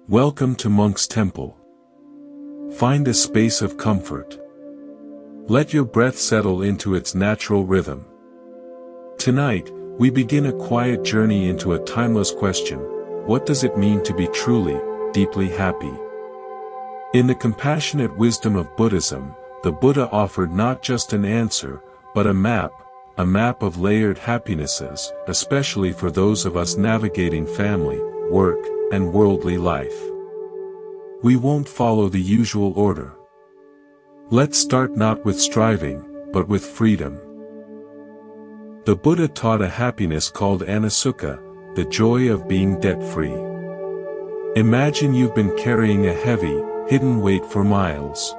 Welcome to Monk's Temple. Find a space of comfort. Let your breath settle into its natural rhythm. Tonight, we begin a quiet journey into a timeless question: what does it mean to be truly, deeply happy? In the compassionate wisdom of Buddhism, the Buddha offered not just an answer, but a map of layered happinesses, especially for those of us navigating family, work, and worldly life. We won't follow the usual order. Let's start not with striving, but with freedom. The Buddha taught a happiness called Anaṇasukha, the joy of being debt-free. Imagine you've been carrying a heavy, hidden weight for miles.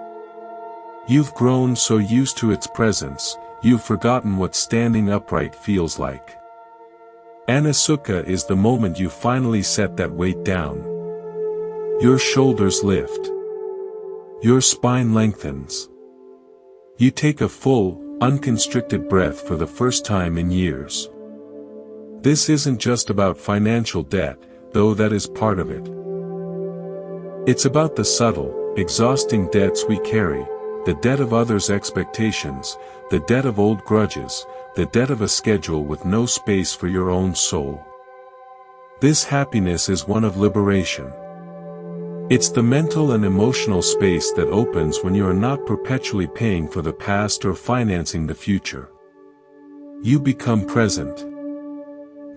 You've grown so used to its presence, you've forgotten what standing upright feels like. Anaṇasukha is the moment you finally set that weight down. Your shoulders lift. Your spine lengthens. You take a full, unconstricted breath for the first time in years. This isn't just about financial debt, though that is part of it. It's about the subtle, exhausting debts we carry, the debt of others' expectations, the debt of old grudges, the debt of a schedule with no space for your own soul. This happiness is one of liberation. It's the mental and emotional space that opens when you are not perpetually paying for the past or financing the future. You become present.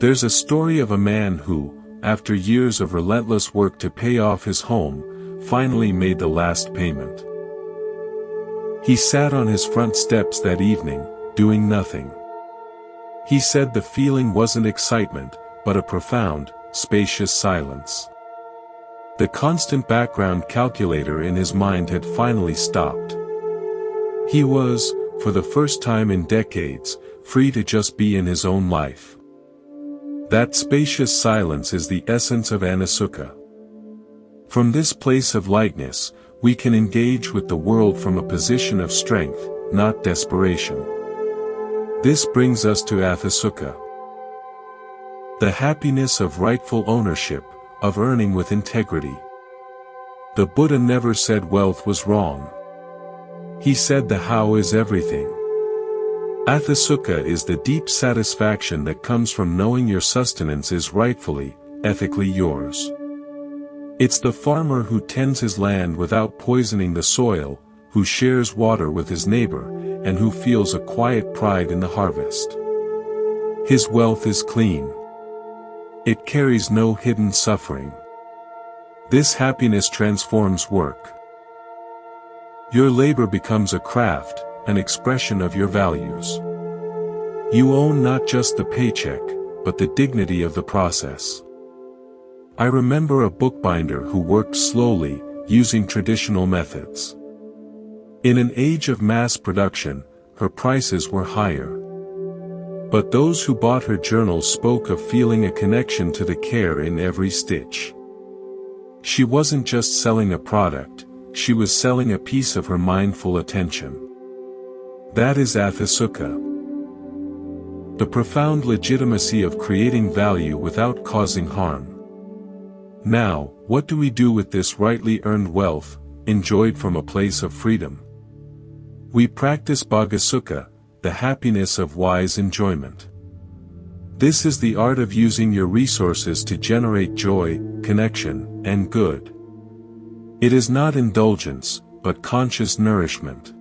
There's a story of a man who, after years of relentless work to pay off his home, finally made the last payment. He sat on his front steps that evening, doing nothing. He said the feeling wasn't excitement, but a profound, spacious silence. The constant background calculator in his mind had finally stopped. He was, for the first time in decades, free to just be in his own life. That spacious silence is the essence of Anaṇasukha. From this place of lightness, we can engage with the world from a position of strength, not desperation. This brings us to Atthisukha. The happiness of rightful ownership, of earning with integrity. The Buddha never said wealth was wrong. He said the how is everything. Atthisukha is the deep satisfaction that comes from knowing your sustenance is rightfully, ethically yours. It's the farmer who tends his land without poisoning the soil, who shares water with his neighbor, and who feels a quiet pride in the harvest. His wealth is clean. It carries no hidden suffering. This happiness transforms work. Your labor becomes a craft, an expression of your values. You own not just the paycheck, but the dignity of the process. I remember a bookbinder who worked slowly, using traditional methods. In an age of mass production, her prices were higher. But those who bought her journals spoke of feeling a connection to the care in every stitch. She wasn't just selling a product, she was selling a piece of her mindful attention. That is Atthisukha. The profound legitimacy of creating value without causing harm. Now, what do we do with this rightly earned wealth, enjoyed from a place of freedom? We practice Bhogasukha, the happiness of wise enjoyment. This is the art of using your resources to generate joy, connection, and good. It is not indulgence, but conscious nourishment.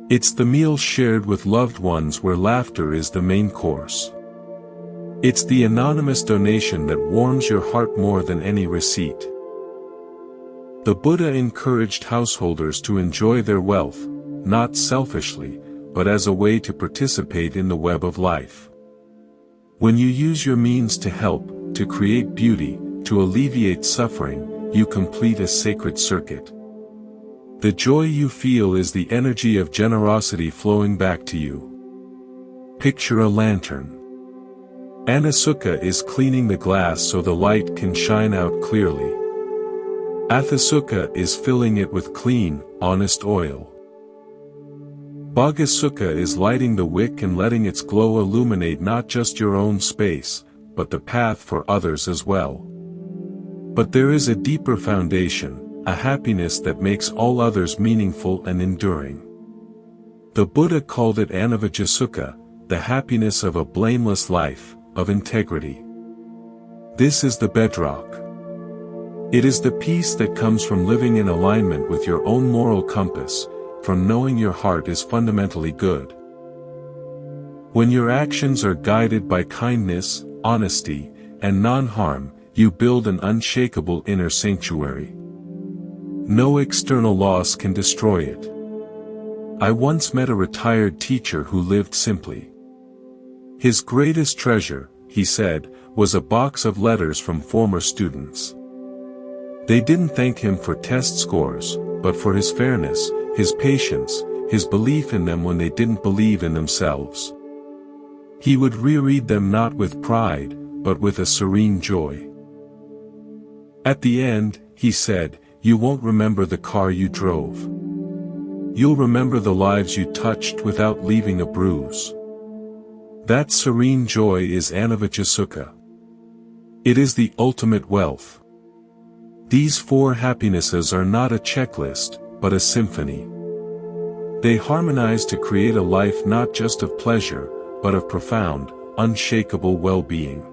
It's the meal shared with loved ones where laughter is the main course. It's the anonymous donation that warms your heart more than any receipt. The Buddha encouraged householders to enjoy their wealth, not selfishly, but as a way to participate in the web of life. When you use your means to help, to create beauty, to alleviate suffering, you complete a sacred circuit. The joy you feel is the energy of generosity flowing back to you. Picture a lantern. Anaṇasukha is cleaning the glass so the light can shine out clearly. Atthisukha is filling it with clean, honest oil. Bhogasukha is lighting the wick and letting its glow illuminate not just your own space, but the path for others as well. But there is a deeper foundation, a happiness that makes all others meaningful and enduring. The Buddha called it Anavajjasukha, the happiness of a blameless life, of integrity. This is the bedrock. It is the peace that comes from living in alignment with your own moral compass, from knowing your heart is fundamentally good. When your actions are guided by kindness, honesty, and non-harm, you build an unshakable inner sanctuary. No external loss can destroy it. I once met a retired teacher who lived simply. His greatest treasure, he said, was a box of letters from former students. They didn't thank him for test scores, but for his fairness, his patience, his belief in them when they didn't believe in themselves. He would reread them not with pride, but with a serene joy. At the end, he said, "You won't remember the car you drove. You'll remember the lives you touched without leaving a bruise." That serene joy is Anavajjasukha. It is the ultimate wealth. These four happinesses are not a checklist, but a symphony. They harmonize to create a life not just of pleasure, but of profound, unshakable well-being.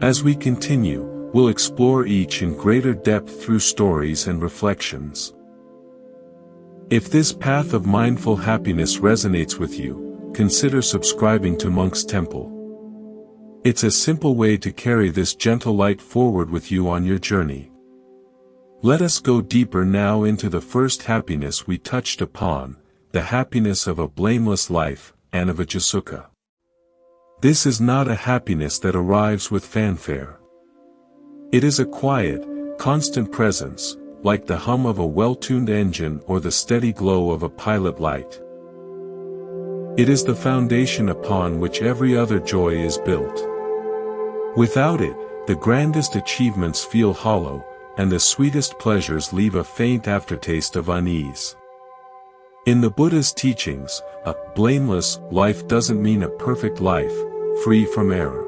As we continue, we'll explore each in greater depth through stories and reflections. If this path of mindful happiness resonates with you, consider subscribing to Monk's Temple. It's a simple way to carry this gentle light forward with you on your journey. Let us go deeper now into the first happiness we touched upon, the happiness of a blameless life, Anavajjasukha. This is not a happiness that arrives with fanfare. It is a quiet, constant presence, like the hum of a well-tuned engine or the steady glow of a pilot light. It is the foundation upon which every other joy is built. Without it, the grandest achievements feel hollow, and the sweetest pleasures leave a faint aftertaste of unease. In the Buddha's teachings, a blameless life doesn't mean a perfect life, free from error.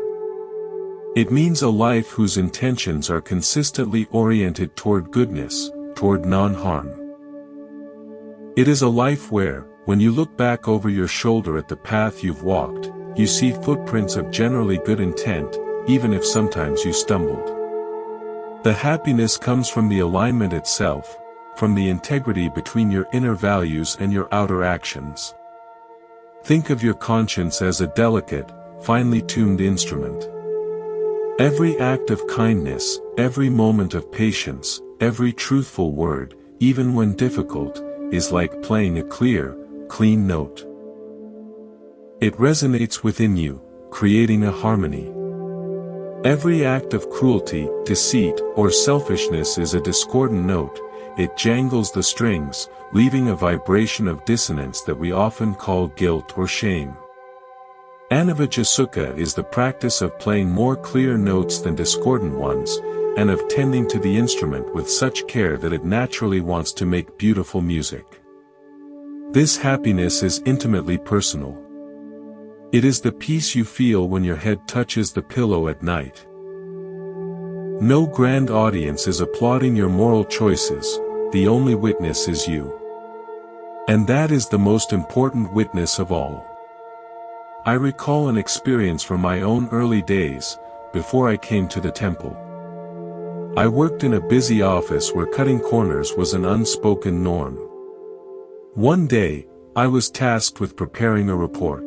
It means a life whose intentions are consistently oriented toward goodness, toward non-harm. It is a life where, when you look back over your shoulder at the path you've walked, you see footprints of generally good intent, even if sometimes you stumbled. The happiness comes from the alignment itself, from the integrity between your inner values and your outer actions. Think of your conscience as a delicate, finely tuned instrument. Every act of kindness, every moment of patience, every truthful word, even when difficult, is like playing a clear, clean note. It resonates within you, creating a harmony. Every act of cruelty, deceit, or selfishness is a discordant note. It jangles the strings, leaving a vibration of dissonance that we often call guilt or shame. Anavajjasukha is the practice of playing more clear notes than discordant ones, and of tending to the instrument with such care that it naturally wants to make beautiful music. This happiness is intimately personal. It is the peace you feel when your head touches the pillow at night. No grand audience is applauding your moral choices, the only witness is you. And that is the most important witness of all. I recall an experience from my own early days, before I came to the temple. I worked in a busy office where cutting corners was an unspoken norm. One day, I was tasked with preparing a report.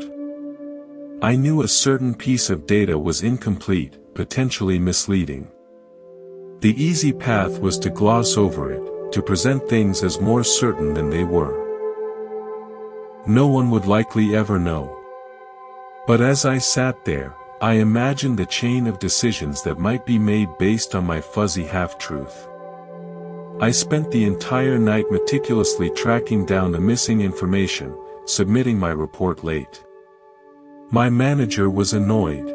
I knew a certain piece of data was incomplete, potentially misleading. The easy path was to gloss over it, to present things as more certain than they were. No one would likely ever know. But as I sat there, I imagined the chain of decisions that might be made based on my fuzzy half-truth. I spent the entire night meticulously tracking down the missing information, submitting my report late. My manager was annoyed.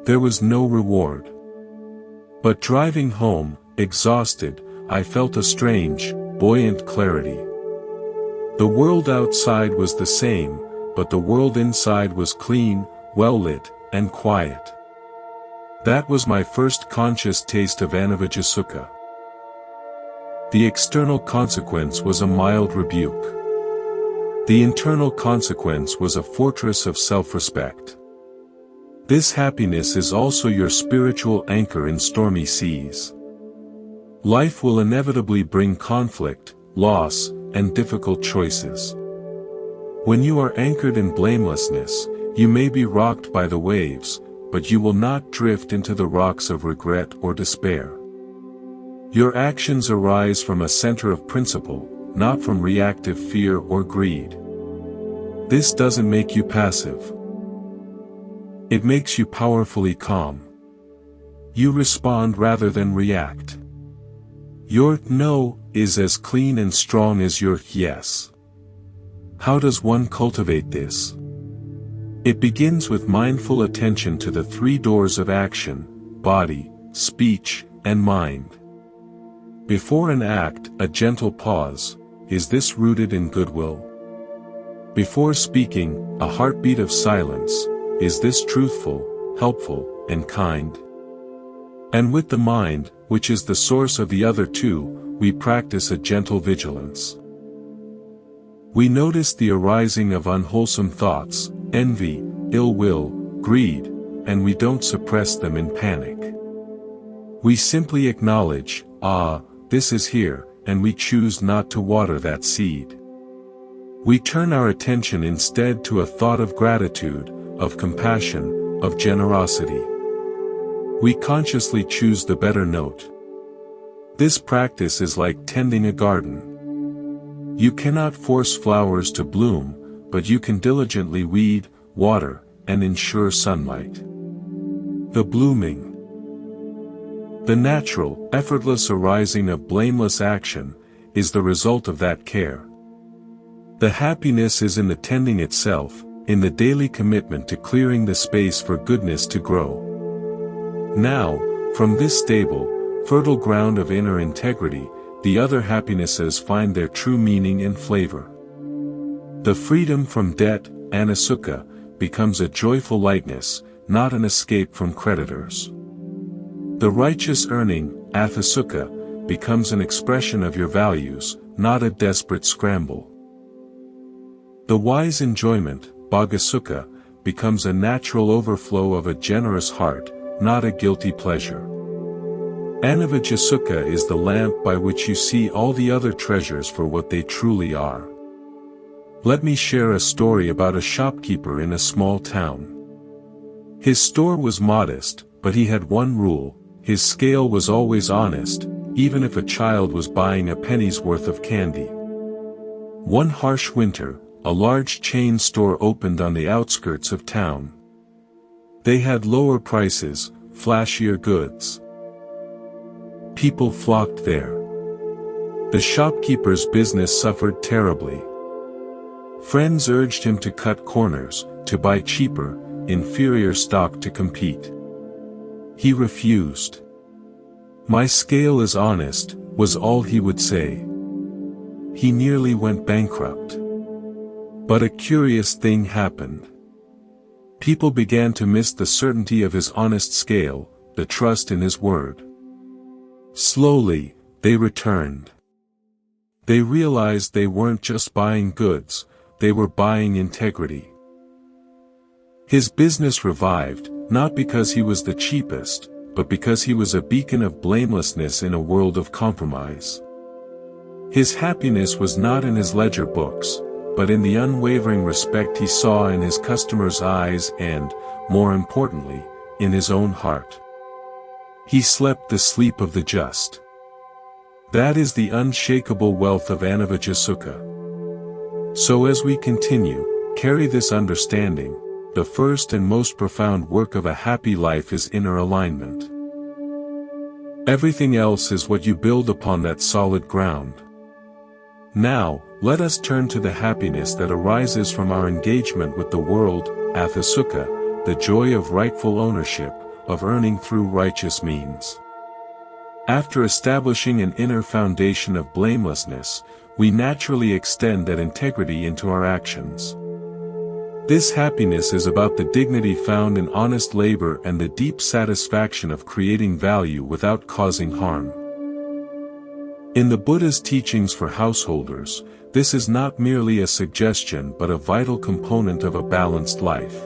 There was no reward. But driving home, exhausted, I felt a strange, buoyant clarity. The world outside was the same, but the world inside was clean, well-lit, and quiet. That was my first conscious taste of Anavajjasukha. The external consequence was a mild rebuke. The internal consequence was a fortress of self-respect. This happiness is also your spiritual anchor in stormy seas. Life will inevitably bring conflict, loss, and difficult choices. When you are anchored in blamelessness, you may be rocked by the waves, but you will not drift into the rocks of regret or despair. Your actions arise from a center of principle, not from reactive fear or greed. This doesn't make you passive. It makes you powerfully calm. You respond rather than react. Your no is as clean and strong as your yes. How does one cultivate this? It begins with mindful attention to the three doors of action: body, speech, and mind. Before an act, a gentle pause: is this rooted in goodwill? Before speaking, a heartbeat of silence: is this truthful, helpful, and kind? And with the mind, which is the source of the other two, we practice a gentle vigilance. We notice the arising of unwholesome thoughts, envy, ill will, greed, and we don't suppress them in panic. We simply acknowledge, this is here, and we choose not to water that seed. We turn our attention instead to a thought of gratitude, of compassion, of generosity. We consciously choose the better note. This practice is like tending a garden. You cannot force flowers to bloom, but you can diligently weed, water, and ensure sunlight. The blooming. The natural, effortless arising of blameless action, is the result of that care. The happiness is in the tending itself, in the daily commitment to clearing the space for goodness to grow. Now, from this stable, fertile ground of inner integrity, the other happinesses find their true meaning and flavor. The freedom from debt, Anaṇasukha, becomes a joyful lightness, not an escape from creditors. The righteous earning, Atthisukha, becomes an expression of your values, not a desperate scramble. The wise enjoyment, Bhogasukha, becomes a natural overflow of a generous heart, not a guilty pleasure. Anavajjasukha is the lamp by which you see all the other treasures for what they truly are. Let me share a story about a shopkeeper in a small town. His store was modest, but he had one rule: his scale was always honest, even if a child was buying a penny's worth of candy. One harsh winter, a large chain store opened on the outskirts of town. They had lower prices, flashier goods. People flocked there. The shopkeeper's business suffered terribly. Friends urged him to cut corners, to buy cheaper, inferior stock to compete. He refused. "My scale is honest," was all he would say. He nearly went bankrupt. But a curious thing happened. People began to miss the certainty of his honest scale, the trust in his word. Slowly, they returned. They realized they weren't just buying goods, they were buying integrity. His business revived, not because he was the cheapest, but because he was a beacon of blamelessness in a world of compromise. His happiness was not in his ledger books, but in the unwavering respect he saw in his customers' eyes and, more importantly, in his own heart. He slept the sleep of the just. That is the unshakable wealth of Anavajjasukha. So as we continue, carry this understanding: the first and most profound work of a happy life is inner alignment. Everything else is what you build upon that solid ground. Now, let us turn to the happiness that arises from our engagement with the world, Atthisukha, the joy of rightful ownership, of earning through righteous means. After establishing an inner foundation of blamelessness, we naturally extend that integrity into our actions. This happiness is about the dignity found in honest labor and the deep satisfaction of creating value without causing harm. In the Buddha's teachings for householders, this is not merely a suggestion but a vital component of a balanced life.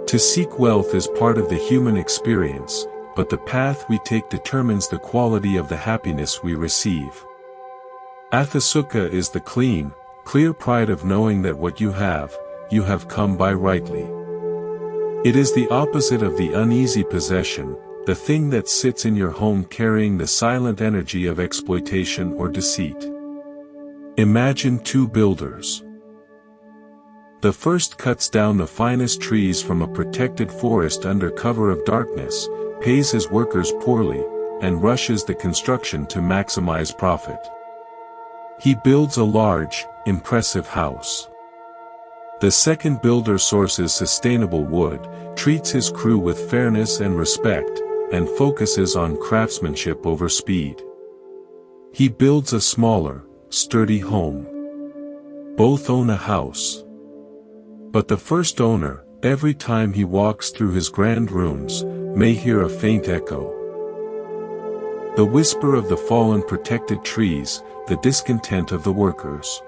To seek wealth is part of the human experience, but the path we take determines the quality of the happiness we receive. Atthisukha is the clear pride of knowing that what you have come by rightly. It is the opposite of the uneasy possession, the thing that sits in your home carrying the silent energy of exploitation or deceit. Imagine two builders. The first cuts down the finest trees from a protected forest under cover of darkness, pays his workers poorly, and rushes the construction to maximize profit. He builds a large, impressive house. The second builder sources sustainable wood, treats his crew with fairness and respect, and focuses on craftsmanship over speed. He builds a smaller, sturdy home. Both own a house. But the first owner, every time he walks through his grand rooms, may hear a faint echo. The whisper of the fallen protected trees, the discontent of the workers.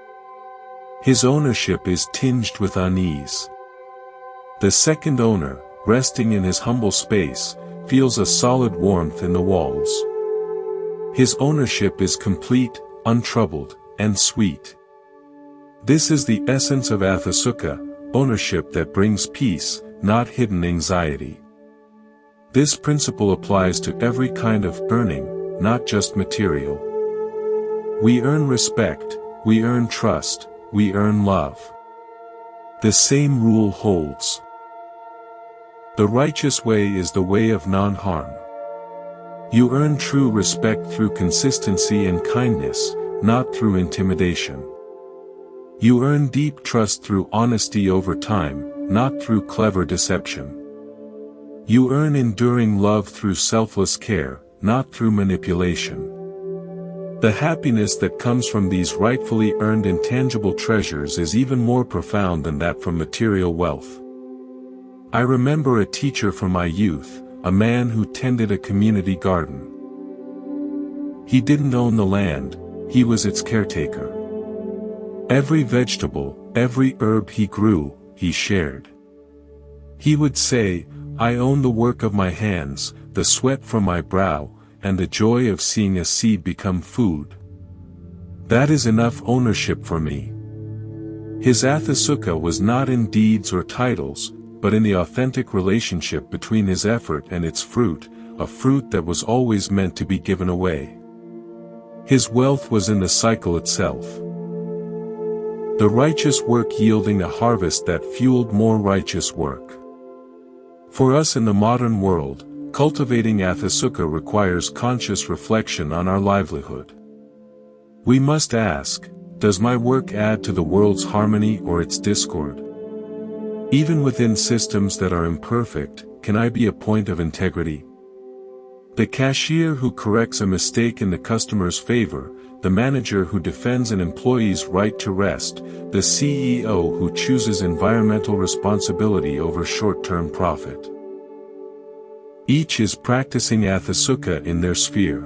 His ownership is tinged with unease. The second owner, resting in his humble space, feels a solid warmth in the walls. His ownership is complete, untroubled, and sweet. This is the essence of Atthisukha, ownership that brings peace, not hidden anxiety. This principle applies to every kind of earning, not just material. We earn respect, we earn trust, we earn love. The same rule holds. The righteous way is the way of non-harm. You earn true respect through consistency and kindness, not through intimidation. You earn deep trust through honesty over time, not through clever deception. You earn enduring love through selfless care, not through manipulation. The happiness that comes from these rightfully earned intangible treasures is even more profound than that from material wealth. I remember a teacher from my youth, a man who tended a community garden. He didn't own the land, he was its caretaker. Every vegetable, every herb he grew, he shared. He would say, "I own the work of my hands, the sweat from my brow, and the joy of seeing a seed become food. That is enough ownership for me." His Atthisukha was not in deeds or titles, but in the authentic relationship between his effort and its fruit, a fruit that was always meant to be given away. His wealth was in the cycle itself. The righteous work yielding a harvest that fueled more righteous work. For us in the modern world, cultivating Atthisukha requires conscious reflection on our livelihood. We must ask, does my work add to the world's harmony or its discord? Even within systems that are imperfect, can I be a point of integrity? The cashier who corrects a mistake in the customer's favor, the manager who defends an employee's right to rest, the CEO who chooses environmental responsibility over short-term profit. Each is practicing Atthisukha in their sphere.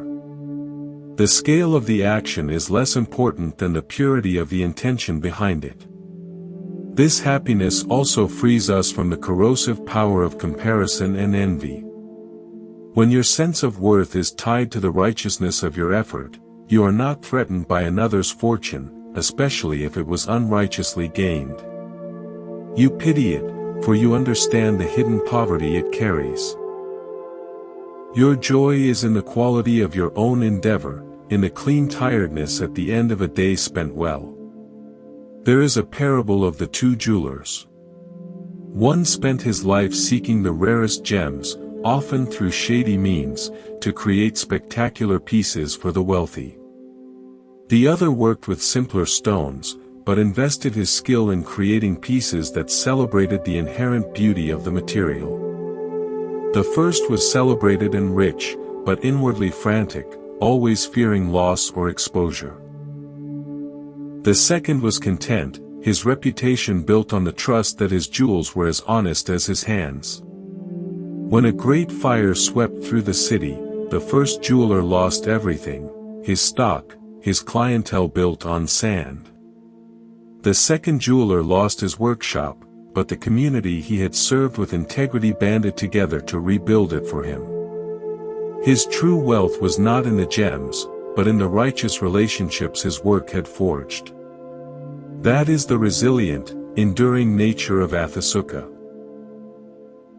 The scale of the action is less important than the purity of the intention behind it. This happiness also frees us from the corrosive power of comparison and envy. When your sense of worth is tied to the righteousness of your effort, you are not threatened by another's fortune, especially if it was unrighteously gained. You pity it, for you understand the hidden poverty it carries. Your joy is in the quality of your own endeavor, in the clean tiredness at the end of a day spent well. There is a parable of the two jewelers. One spent his life seeking the rarest gems, often through shady means, to create spectacular pieces for the wealthy. The other worked with simpler stones, but invested his skill in creating pieces that celebrated the inherent beauty of the material. The first was celebrated and rich, but inwardly frantic, always fearing loss or exposure. The second was content, his reputation built on the trust that his jewels were as honest as his hands. When a great fire swept through the city, the first jeweler lost everything: his stock, his clientele built on sand. The second jeweler lost his workshop, but the community he had served with integrity banded together to rebuild it for him. His true wealth was not in the gems, but in the righteous relationships his work had forged. That is the resilient, enduring nature of Atthisukha.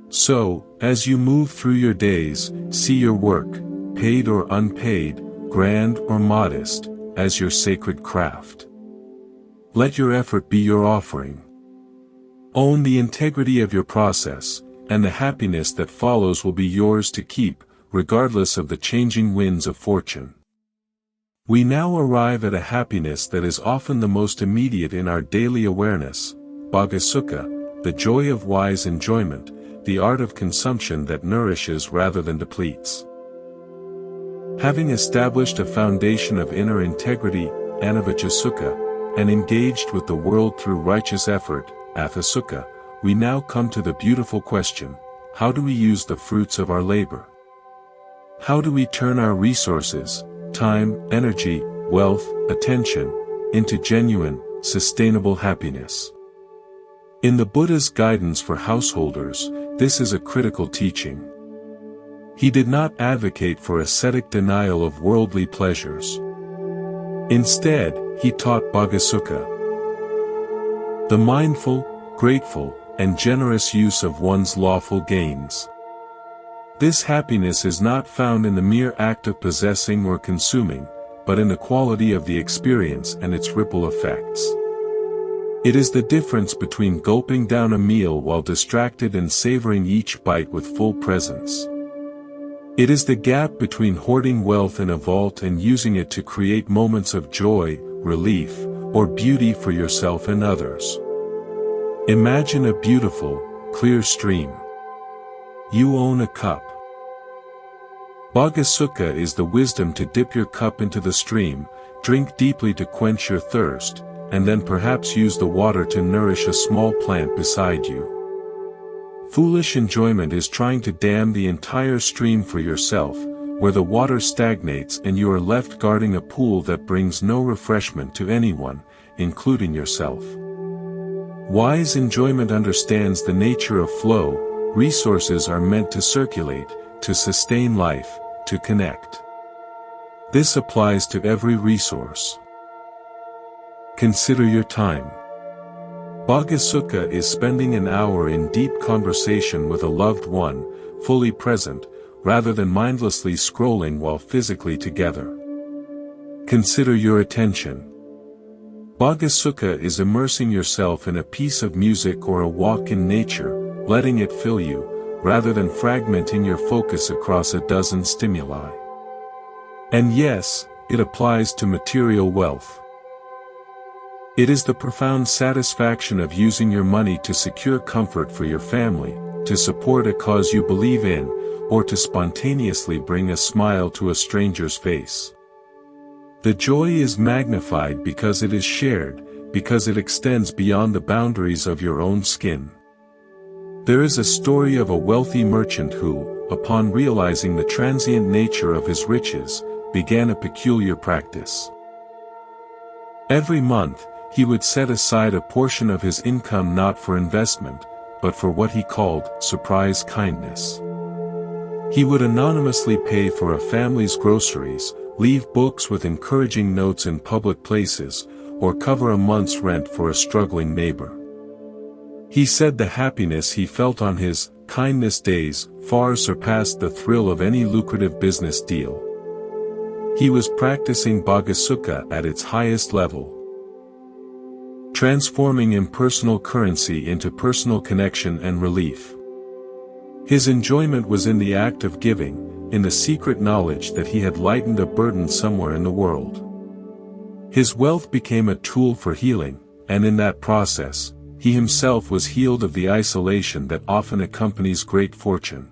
So, as you move through your days, see your work, paid or unpaid, grand or modest, as your sacred craft. Let your effort be your offering. Own the integrity of your process, and the happiness that follows will be yours to keep, regardless of the changing winds of fortune. We now arrive at a happiness that is often the most immediate in our daily awareness: Bhogasukha, the joy of wise enjoyment, the art of consumption that nourishes rather than depletes. Having established a foundation of inner integrity, Anavajjasukha, and engaged with the world through righteous effort, Atthisukha, we now come to the beautiful question: how do we use the fruits of our labor? How do we turn our resources, time, energy, wealth, attention, into genuine, sustainable happiness? In the Buddha's guidance for householders, this is a critical teaching. He did not advocate for ascetic denial of worldly pleasures. Instead, he taught Bhogasukha, the mindful, grateful, and generous use of one's lawful gains. This happiness is not found in the mere act of possessing or consuming, but in the quality of the experience and its ripple effects. It is the difference between gulping down a meal while distracted and savoring each bite with full presence. It is the gap between hoarding wealth in a vault and using it to create moments of joy, relief, or beauty for yourself and others. Imagine a beautiful, clear stream. You own a cup. Bhogasukha is the wisdom to dip your cup into the stream, drink deeply to quench your thirst, and then perhaps use the water to nourish a small plant beside you. Foolish enjoyment is trying to dam the entire stream for yourself, where the water stagnates and you are left guarding a pool that brings no refreshment to anyone, including yourself. Wise enjoyment understands the nature of flow. Resources are meant to circulate, to sustain life, to connect. This applies to every resource. Consider your time. Bhogasukha is spending an hour in deep conversation with a loved one, fully present, rather than mindlessly scrolling while physically together. Consider your attention. Bhogasukha is immersing yourself in a piece of music or a walk in nature, letting it fill you, rather than fragmenting your focus across a dozen stimuli. And yes, it applies to material wealth. It is the profound satisfaction of using your money to secure comfort for your family, to support a cause you believe in, or to spontaneously bring a smile to a stranger's face. The joy is magnified because it is shared, because it extends beyond the boundaries of your own skin. There is a story of a wealthy merchant who, upon realizing the transient nature of his riches, began a peculiar practice. Every month, he would set aside a portion of his income not for investment, but for what he called surprise kindness. He would anonymously pay for a family's groceries, leave books with encouraging notes in public places, or cover a month's rent for a struggling neighbor. He said the happiness he felt on his kindness days far surpassed the thrill of any lucrative business deal. He was practicing Bhogasukha at its highest level, transforming impersonal currency into personal connection and relief. His enjoyment was in the act of giving, in the secret knowledge that he had lightened a burden somewhere in the world. His wealth became a tool for healing, and in that process, he himself was healed of the isolation that often accompanies great fortune.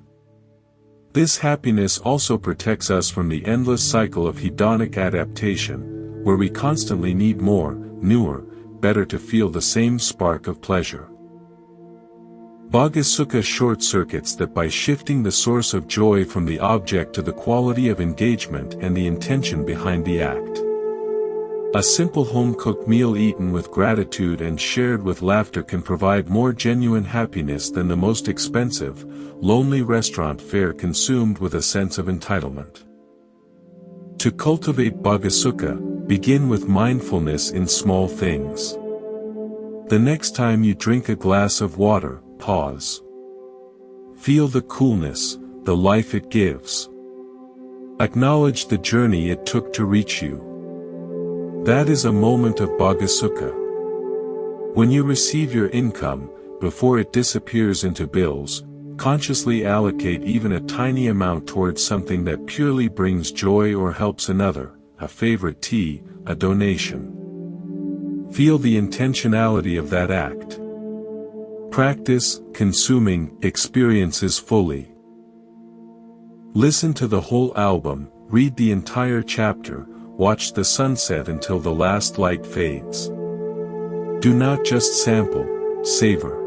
This happiness also protects us from the endless cycle of hedonic adaptation, where we constantly need more, newer, work better to feel the same spark of pleasure. Bhogasukha short-circuits that by shifting the source of joy from the object to the quality of engagement and the intention behind the act. A simple home-cooked meal eaten with gratitude and shared with laughter can provide more genuine happiness than the most expensive, lonely restaurant fare consumed with a sense of entitlement. To cultivate Bhogasukha, begin with mindfulness in small things. The next time you drink a glass of water, pause. Feel the coolness, the life it gives. Acknowledge the journey it took to reach you. That is a moment of Bhogasukha. When you receive your income, before it disappears into bills, consciously allocate even a tiny amount towards something that purely brings joy or helps another, a favorite tea, a donation. Feel the intentionality of that act. Practice consuming experiences fully. Listen to the whole album, read the entire chapter, watch the sunset until the last light fades. Do not just sample, savor.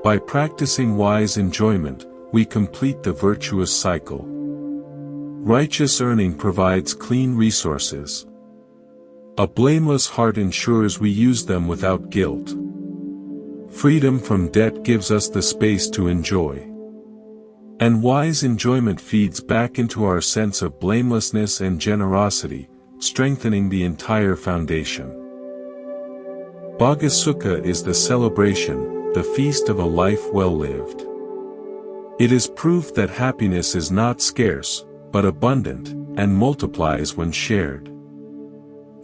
By practicing wise enjoyment, we complete the virtuous cycle. Righteous earning provides clean resources. A blameless heart ensures we use them without guilt. Freedom from debt gives us the space to enjoy. And wise enjoyment feeds back into our sense of blamelessness and generosity, strengthening the entire foundation. Bhogasukha is the celebration, the feast of a life well lived. It is proof that happiness is not scarce, but abundant, and multiplies when shared.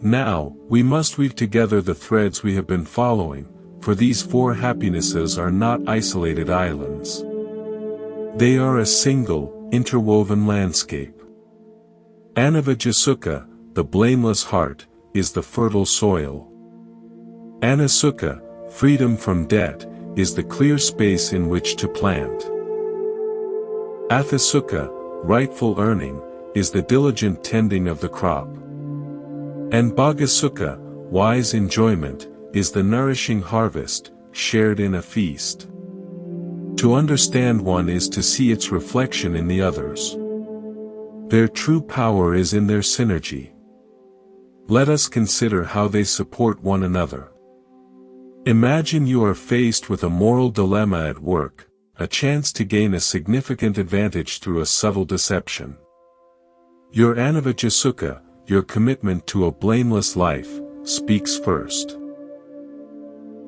Now, we must weave together the threads we have been following, for these four happinesses are not isolated islands. They are a single, interwoven landscape. Anavajjasukha, the blameless heart, is the fertile soil. Anaṇasukha, freedom from debt, is the clear space in which to plant. Atthisukha, rightful earning, is the diligent tending of the crop. And Bhogasukha, wise enjoyment, is the nourishing harvest, shared in a feast. To understand one is to see its reflection in the others. Their true power is in their synergy. Let us consider how they support one another. Imagine you are faced with a moral dilemma at work, a chance to gain a significant advantage through a subtle deception. Your Anavajjasukha, your commitment to a blameless life, speaks first.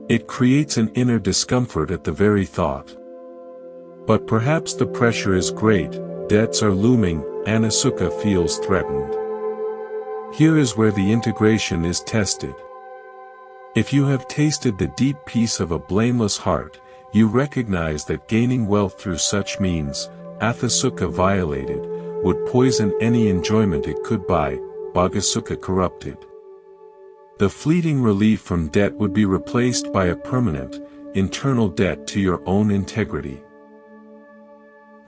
It creates an inner discomfort at the very thought. But perhaps the pressure is great, debts are looming, Anaṇasukha feels threatened. Here is where the integration is tested. If you have tasted the deep peace of a blameless heart, you recognize that gaining wealth through such means, Atthisukha violated, would poison any enjoyment it could buy, Bhogasukha corrupted. The fleeting relief from debt would be replaced by a permanent, internal debt to your own integrity.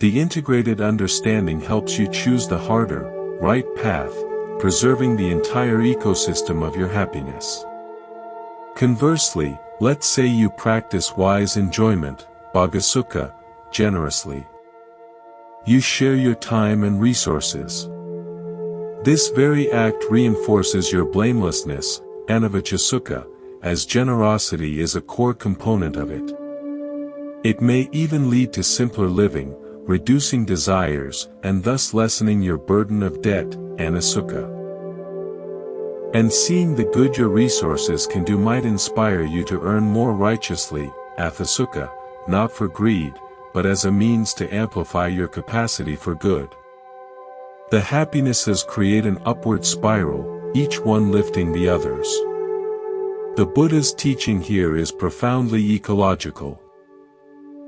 The integrated understanding helps you choose the harder, right path, preserving the entire ecosystem of your happiness. Conversely, let's say you practice wise enjoyment, Bhogasukha, generously. You share your time and resources. This very act reinforces your blamelessness, Anavajjasukha, as generosity is a core component of it. It may even lead to simpler living, reducing desires, and thus lessening your burden of debt, Anaṇasukha. And seeing the good your resources can do might inspire you to earn more righteously, Atthisukha, not for greed, but as a means to amplify your capacity for good. The happinesses create an upward spiral, each one lifting the others. The Buddha's teaching here is profoundly ecological.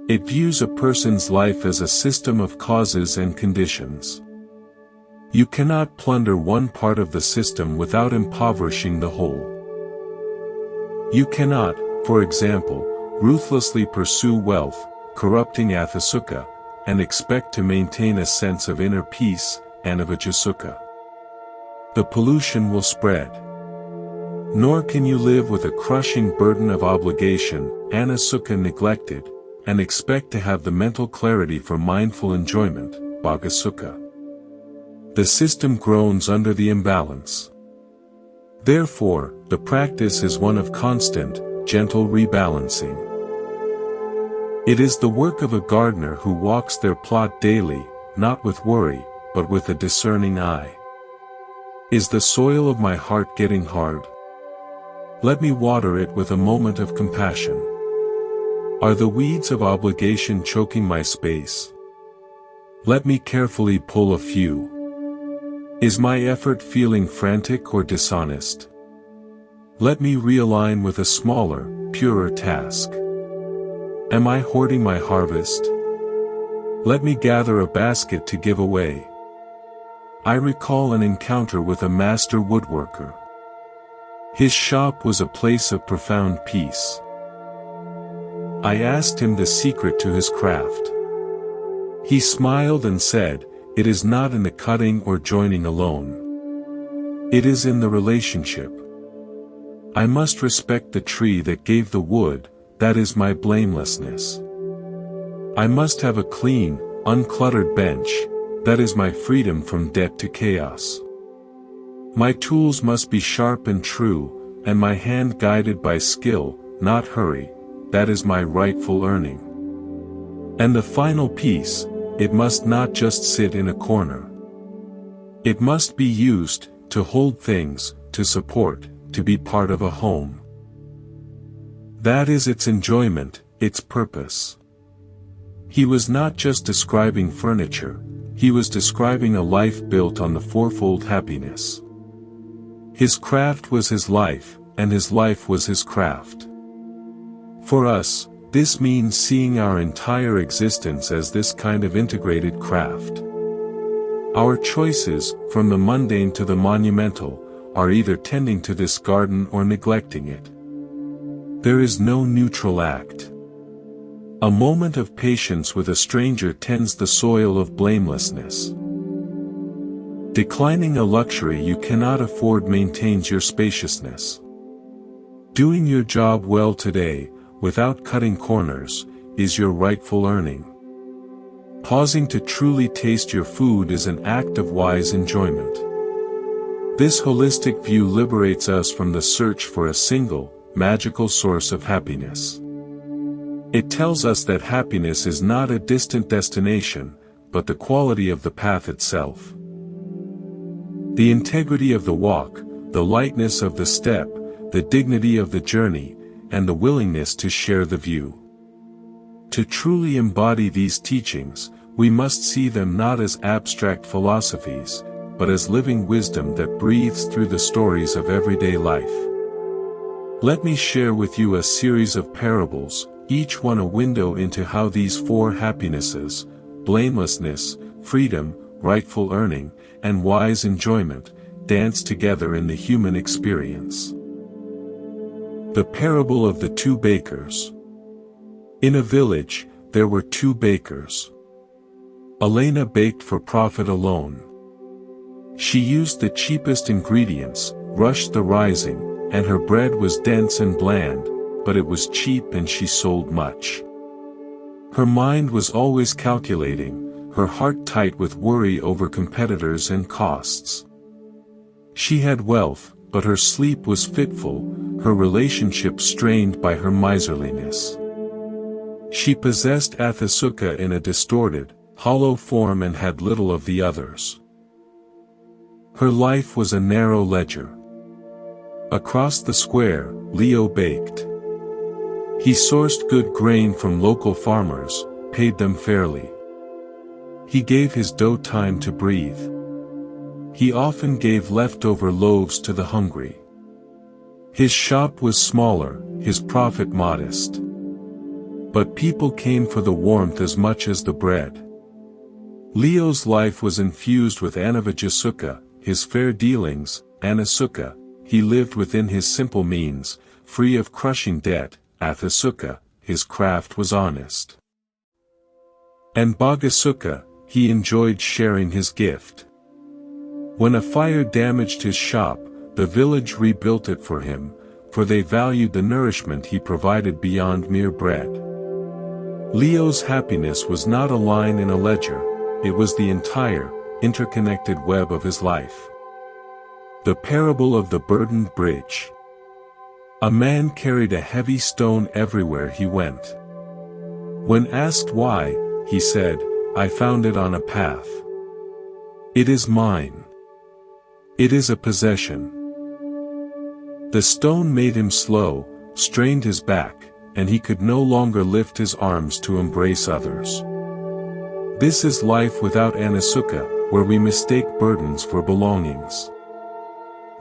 It views a person's life as a system of causes and conditions. You cannot plunder one part of the system without impoverishing the whole. You cannot, for example, ruthlessly pursue wealth, corrupting Atthisukha, and expect to maintain a sense of inner peace, Anavajjasukha. The pollution will spread. Nor can you live with a crushing burden of obligation, Anaṇasukha neglected, and expect to have the mental clarity for mindful enjoyment, Bhogasukha. The system groans under the imbalance. Therefore, the practice is one of constant, gentle rebalancing. It is the work of a gardener who walks their plot daily, not with worry, but with a discerning eye. Is the soil of my heart getting hard? Let me water it with a moment of compassion. Are the weeds of obligation choking my space? Let me carefully pull a few. Is my effort feeling frantic or dishonest? Let me realign with a smaller, purer task. Am I hoarding my harvest? Let me gather a basket to give away. I recall an encounter with a master woodworker. His shop was a place of profound peace. I asked him the secret to his craft. He smiled and said, "It is not in the cutting or joining alone. It is in the relationship. I must respect the tree that gave the wood, that is my blamelessness. I must have a clean, uncluttered bench, that is my freedom from debt to chaos. My tools must be sharp and true, and my hand guided by skill, not hurry, that is my rightful earning. And the final piece, it must not just sit in a corner. It must be used, to hold things, to support, to be part of a home. That is its enjoyment, its purpose." He was not just describing furniture, he was describing a life built on the fourfold happiness. His craft was his life, and his life was his craft. For us, this means seeing our entire existence as this kind of integrated craft. Our choices, from the mundane to the monumental, are either tending to this garden or neglecting it. There is no neutral act. A moment of patience with a stranger tends the soil of blamelessness. Declining a luxury you cannot afford maintains your spaciousness. Doing your job well today, without cutting corners, is your rightful earning. Pausing to truly taste your food is an act of wise enjoyment. This holistic view liberates us from the search for a single, magical source of happiness. It tells us that happiness is not a distant destination, but the quality of the path itself. The integrity of the walk, the lightness of the step, the dignity of the journey, and the willingness to share the view. To truly embody these teachings, we must see them not as abstract philosophies, but as living wisdom that breathes through the stories of everyday life. Let me share with you a series of parables, each one a window into how these four happinesses, blamelessness, freedom, rightful earning, and wise enjoyment, dance together in the human experience. The parable of the two bakers. In a village, there were two bakers. Elena baked for profit alone. She used the cheapest ingredients, rushed the rising, and her bread was dense and bland, but it was cheap and she sold much. Her mind was always calculating, her heart tight with worry over competitors and costs. She had wealth, but her sleep was fitful, her relationship strained by her miserliness. She possessed Atthisukha in a distorted, hollow form and had little of the others. Her life was a narrow ledger. Across the square, Leo baked. He sourced good grain from local farmers, paid them fairly. He gave his dough time to breathe. He often gave leftover loaves to the hungry. His shop was smaller, his profit modest. But people came for the warmth as much as the bread. Leo's life was infused with Anavajjasukha, his fair dealings, Anaṇasukha. He lived within his simple means, free of crushing debt, Atthisukha, his craft was honest. And Bhogasukha, he enjoyed sharing his gift. When a fire damaged his shop, the village rebuilt it for him, for they valued the nourishment he provided beyond mere bread. Leo's happiness was not a line in a ledger, it was the entire, interconnected web of his life. The parable of the burdened bridge. A man carried a heavy stone everywhere he went. When asked why, he said, "I found it on a path. It is mine. It is a possession." The stone made him slow, strained his back, and he could no longer lift his arms to embrace others. This is life without Anaṇasukha, where we mistake burdens for belongings.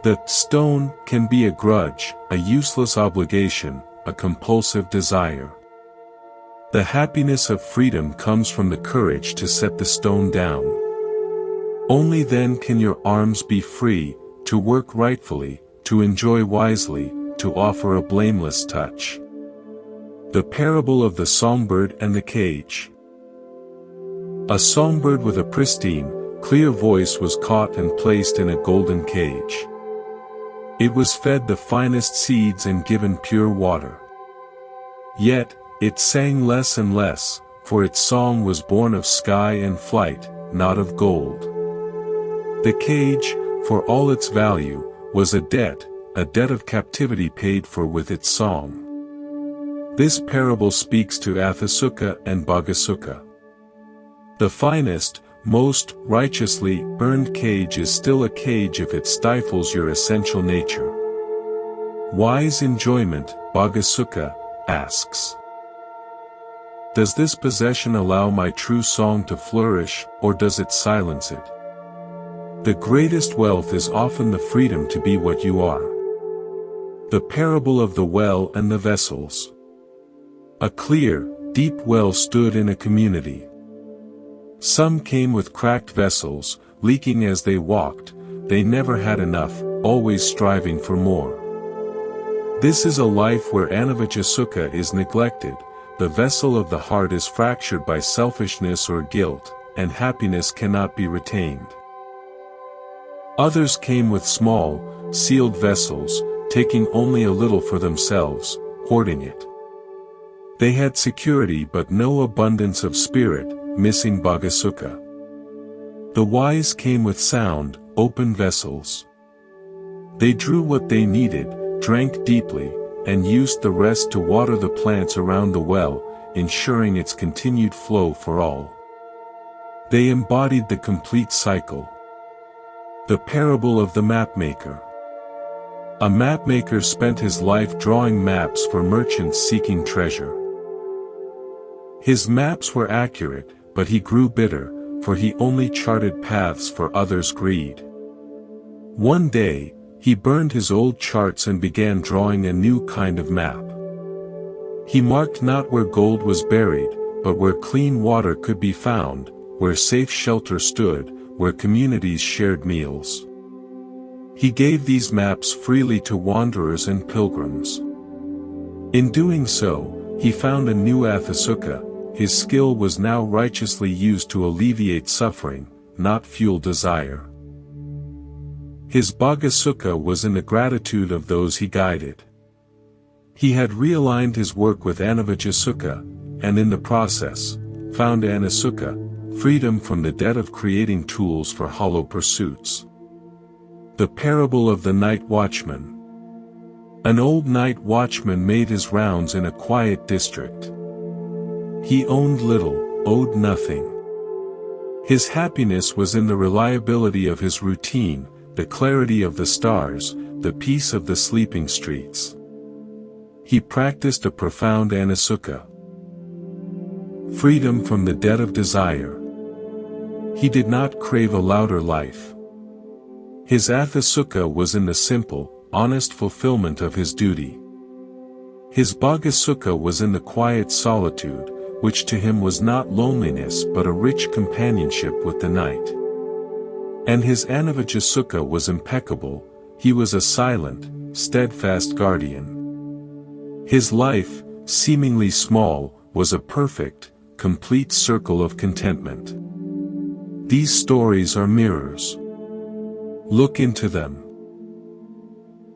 The stone can be a grudge, a useless obligation, a compulsive desire. The happiness of freedom comes from the courage to set the stone down. Only then can your arms be free, to work rightfully, to enjoy wisely, to offer a blameless touch. The parable of the songbird and the cage. A songbird with a pristine, clear voice was caught and placed in a golden cage. It was fed the finest seeds and given pure water. Yet, it sang less and less, for its song was born of sky and flight, not of gold. The cage, for all its value, was a debt of captivity paid for with its song. This parable speaks to Atthisukha and Bhogasukha. The finest, most righteously earned cage is still a cage if it stifles your essential nature. Wise enjoyment, Bhogasukha, asks. Does this possession allow my true song to flourish, or does it silence it? The greatest wealth is often the freedom to be what you are. The parable of the well and the vessels. A clear, deep well stood in a community. Some came with cracked vessels, leaking as they walked. They never had enough, always striving for more. This is a life where Anavajjasukha is neglected, the vessel of the heart is fractured by selfishness or guilt, and happiness cannot be retained. Others came with small, sealed vessels, taking only a little for themselves, hoarding it. They had security but no abundance of spirit, missing Bhogasukha. The wise came with sound, open vessels. They drew what they needed, drank deeply, and used the rest to water the plants around the well, ensuring its continued flow for all. They embodied the complete cycle. The parable of the mapmaker. A mapmaker spent his life drawing maps for merchants seeking treasure. His maps were accurate, but he grew bitter, for he only charted paths for others' greed. One day, he burned his old charts and began drawing a new kind of map. He marked not where gold was buried, but where clean water could be found, where safe shelter stood, where communities shared meals. He gave these maps freely to wanderers and pilgrims. In doing so, he found a new Atthisukha. His skill was now righteously used to alleviate suffering, not fuel desire. His Bhogasukha was in the gratitude of those he guided. He had realigned his work with Anavajjasukha, and in the process, found Anaṇasukha, freedom from the debt of creating tools for hollow pursuits. The parable of the night watchman. An old night watchman made his rounds in a quiet district. He owned little, owed nothing. His happiness was in the reliability of his routine, the clarity of the stars, the peace of the sleeping streets. He practiced a profound Anaṇasukha. Freedom from the debt of desire. He did not crave a louder life. His Atthisukha was in the simple, honest fulfillment of his duty. His Bhogasukha was in the quiet solitude, which to him was not loneliness but a rich companionship with the night. And his Anavajjasukha was impeccable, he was a silent, steadfast guardian. His life, seemingly small, was a perfect, complete circle of contentment. These stories are mirrors. Look into them.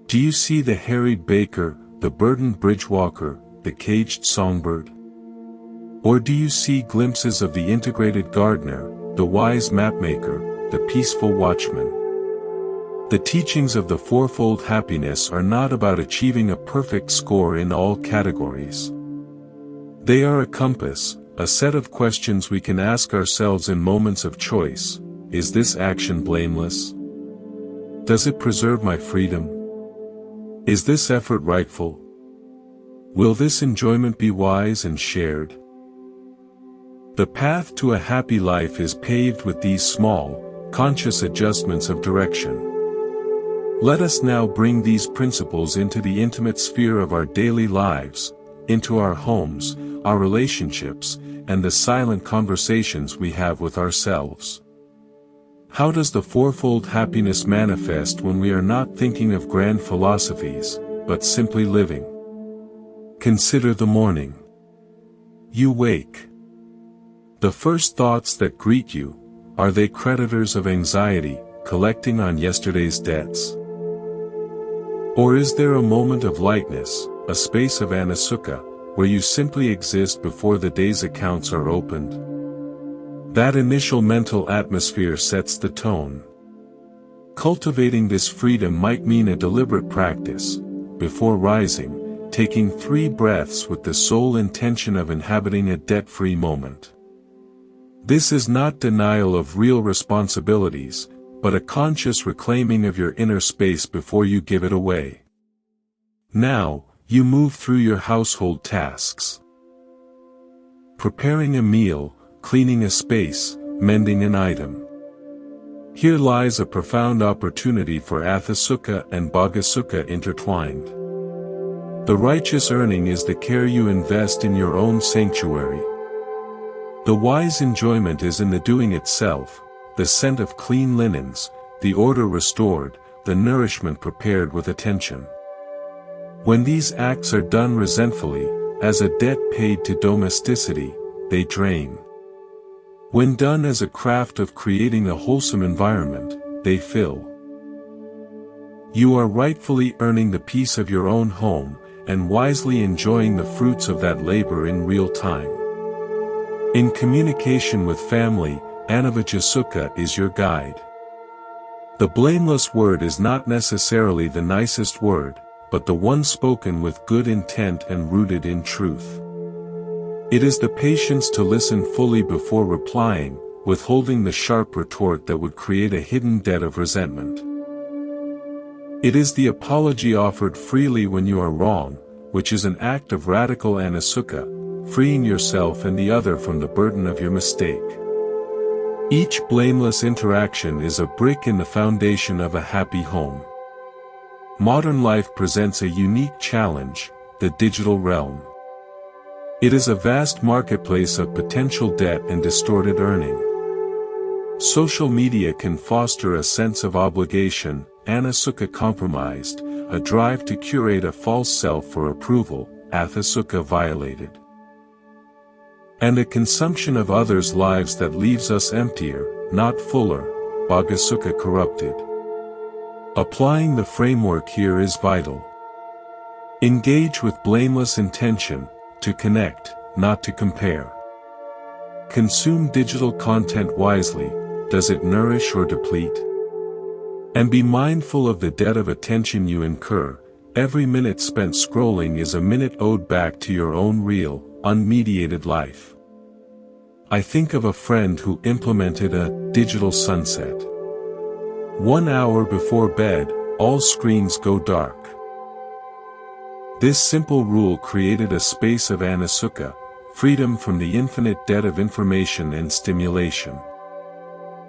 Do you see the harried baker, the burdened bridge walker, the caged songbird? Or do you see glimpses of the integrated gardener, the wise mapmaker, the peaceful watchman? The teachings of the Fourfold Happiness are not about achieving a perfect score in all categories. They are a compass, a set of questions we can ask ourselves in moments of choice. Is this action blameless? Does it preserve my freedom? Is this effort rightful? Will this enjoyment be wise and shared? The path to a happy life is paved with these small, conscious adjustments of direction. Let us now bring these principles into the intimate sphere of our daily lives, into our homes, our relationships, and the silent conversations we have with ourselves. How does the Fourfold Happiness manifest when we are not thinking of grand philosophies, but simply living? Consider the morning. You wake. The first thoughts that greet you, are they creditors of anxiety, collecting on yesterday's debts? Or is there a moment of lightness, a space of Anaṇasukha, where you simply exist before the day's accounts are opened? That initial mental atmosphere sets the tone. Cultivating this freedom might mean a deliberate practice. Before rising, taking 3 breaths with the sole intention of inhabiting a debt-free moment. This is not denial of real responsibilities, but a conscious reclaiming of your inner space before you give it away. Now, you move through your household tasks. Preparing a meal, cleaning a space, mending an item. Here lies a profound opportunity for Atthisukha and Bhogasukha intertwined. The righteous earning is the care you invest in your own sanctuary. The wise enjoyment is in the doing itself, the scent of clean linens, the order restored, the nourishment prepared with attention. When these acts are done resentfully, as a debt paid to domesticity, they drain. When done as a craft of creating a wholesome environment, they fill. You are rightfully earning the peace of your own home, and wisely enjoying the fruits of that labor in real time. In communication with family, Anavajjasukha is your guide. The blameless word is not necessarily the nicest word, but the one spoken with good intent and rooted in truth. It is the patience to listen fully before replying, withholding the sharp retort that would create a hidden debt of resentment. It is the apology offered freely when you are wrong, which is an act of radical Anaṇasukha, freeing yourself and the other from the burden of your mistake. Each blameless interaction is a brick in the foundation of a happy home. Modern life presents a unique challenge, the digital realm. It is a vast marketplace of potential debt and distorted earning. Social media can foster a sense of obligation, Anaṇasukha compromised, a drive to curate a false self for approval, Atthisukha violated. And a consumption of others' lives that leaves us emptier, not fuller, Bhogasukha corrupted. Applying the framework here is vital. Engage with blameless intention, to connect, not to compare. Consume digital content wisely, does it nourish or deplete? And be mindful of the debt of attention you incur. Every minute spent scrolling is a minute owed back to your own real, unmediated life. I think of a friend who implemented a digital sunset. 1 hour before bed, all screens go dark. This simple rule created a space of Anaṇasukha, freedom from the infinite debt of information and stimulation.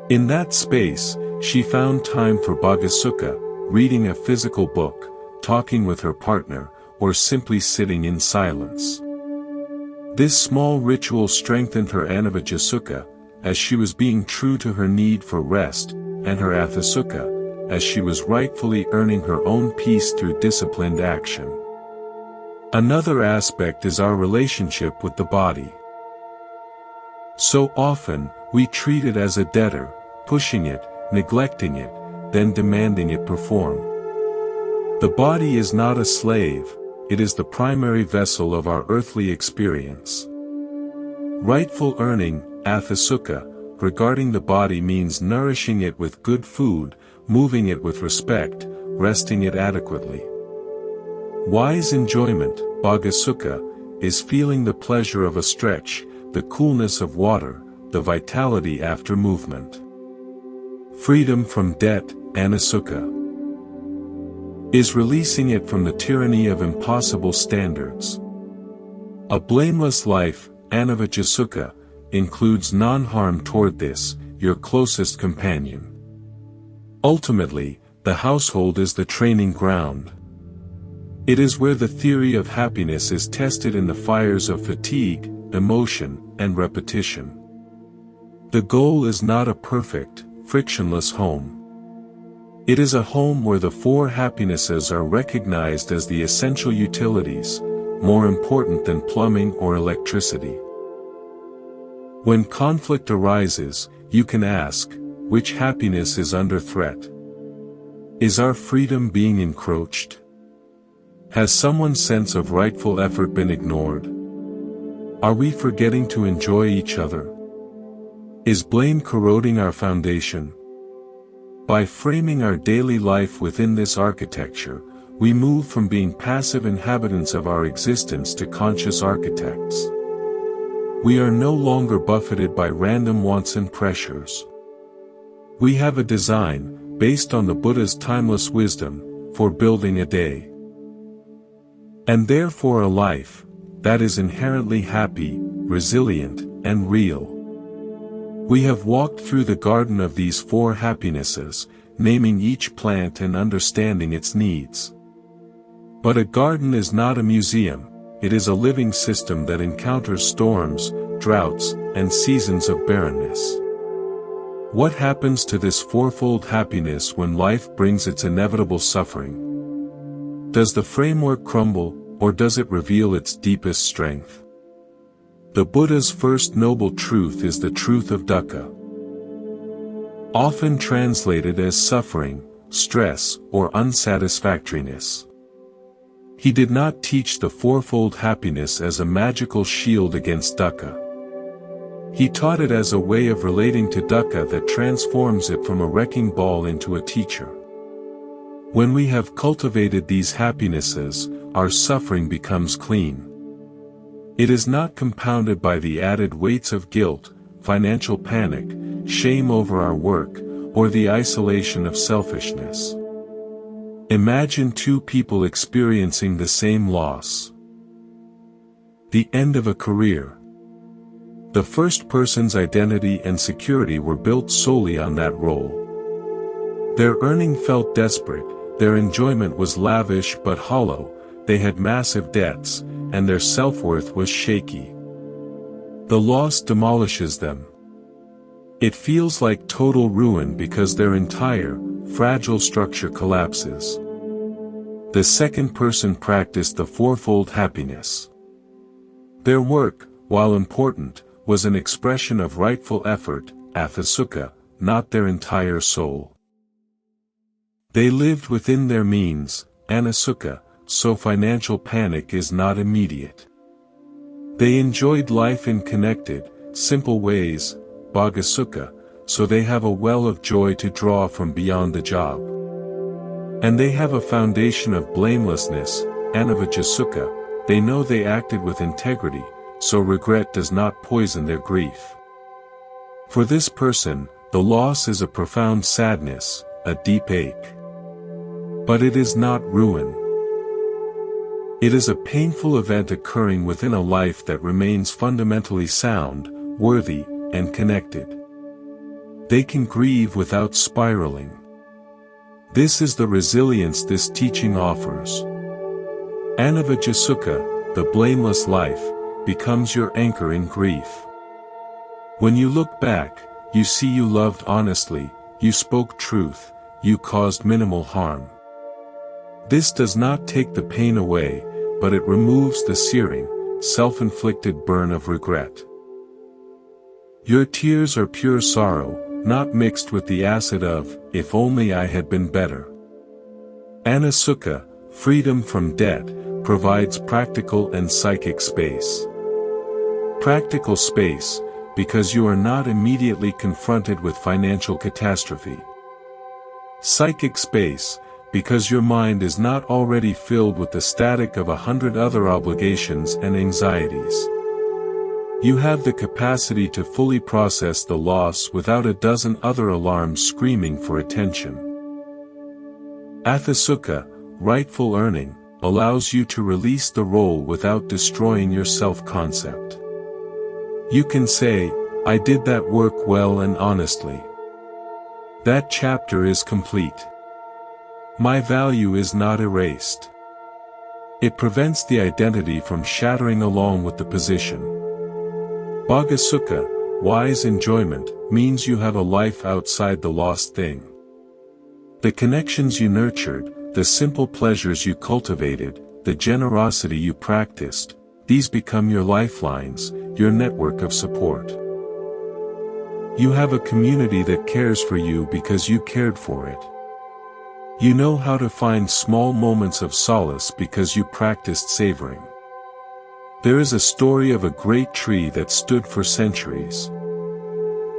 In that space, she found time for Bhogasukha, reading a physical book, talking with her partner, or simply sitting in silence. This small ritual strengthened her Anavajjasukha, as she was being true to her need for rest, and her Atthisukha, as she was rightfully earning her own peace through disciplined action. Another aspect is our relationship with the body. So often, we treat it as a debtor, pushing it, neglecting it, then demanding it perform. The body is not a slave, it is the primary vessel of our earthly experience. Rightful earning, Atthisukha, regarding the body means nourishing it with good food, moving it with respect, resting it adequately. Wise enjoyment, Bhogasukha, is feeling the pleasure of a stretch, the coolness of water, the vitality after movement. Freedom from debt, Anaṇasukha, is releasing it from the tyranny of impossible standards. A blameless life, Anavajjasukha, includes non-harm toward this, your closest companion. Ultimately, the household is the training ground. It is where the theory of happiness is tested in the fires of fatigue, emotion, and repetition. The goal is not a perfect, frictionless home. It is a home where the four happinesses are recognized as the essential utilities, more important than plumbing or electricity. When conflict arises, you can ask, which happiness is under threat? Is our freedom being encroached? Has someone's sense of rightful effort been ignored? Are we forgetting to enjoy each other? Is blame corroding our foundation? By framing our daily life within this architecture, we move from being passive inhabitants of our existence to conscious architects. We are no longer buffeted by random wants and pressures. We have a design, based on the Buddha's timeless wisdom, for building a day. And therefore a life, that is inherently happy, resilient, and real. We have walked through the garden of these four happinesses, naming each plant and understanding its needs. But a garden is not a museum, it is a living system that encounters storms, droughts, and seasons of barrenness. What happens to this fourfold happiness when life brings its inevitable suffering? Does the framework crumble, or does it reveal its deepest strength? The Buddha's first noble truth is the truth of dukkha. Often translated as suffering, stress, or unsatisfactoriness. He did not teach the fourfold happiness as a magical shield against dukkha. He taught it as a way of relating to dukkha that transforms it from a wrecking ball into a teacher. When we have cultivated these happinesses, our suffering becomes clean. It is not compounded by the added weights of guilt, financial panic, shame over our work, or the isolation of selfishness. Imagine two people experiencing the same loss. The end of a career. The first person's identity and security were built solely on that role. Their earning felt desperate, their enjoyment was lavish but hollow, they had massive debts, and their self-worth was shaky. The loss demolishes them. It feels like total ruin because their entire, fragile structure collapses. The second person practiced the fourfold happiness. Their work, while important, was an expression of rightful effort, Atthisukha, not their entire soul. They lived within their means, Anaṇasukha, so financial panic is not immediate. They enjoyed life in connected, simple ways, Bhogasukha, so they have a well of joy to draw from beyond the job. And they have a foundation of blamelessness, Anavajjasukha, they know they acted with integrity, so regret does not poison their grief. For this person, the loss is a profound sadness, a deep ache. But it is not ruin. It is a painful event occurring within a life that remains fundamentally sound, worthy, and connected. They can grieve without spiraling. This is the resilience this teaching offers. Anavajjasukha, the blameless life, becomes your anchor in grief. When you look back, you see you loved honestly, you spoke truth, you caused minimal harm. This does not take the pain away, but it removes the searing, self-inflicted burn of regret. Your tears are pure sorrow, not mixed with the acid of, if only I had been better. Anaṇasukha, freedom from debt, provides practical and psychic space. Practical space, because you are not immediately confronted with financial catastrophe. Psychic space, because your mind is not already filled with the static of 100 other obligations and anxieties. You have the capacity to fully process the loss without a dozen other alarms screaming for attention. Atthisukha, rightful earning, allows you to release the role without destroying your self-concept. You can say, "I did that work well and honestly. That chapter is complete. My value is not erased." It prevents the identity from shattering along with the position. Bhogasukha, wise enjoyment, means you have a life outside the lost thing. The connections you nurtured, the simple pleasures you cultivated, the generosity you practiced, these become your lifelines, your network of support. You have a community that cares for you because you cared for it. You know how to find small moments of solace because you practiced savoring. There is a story of a great tree that stood for centuries.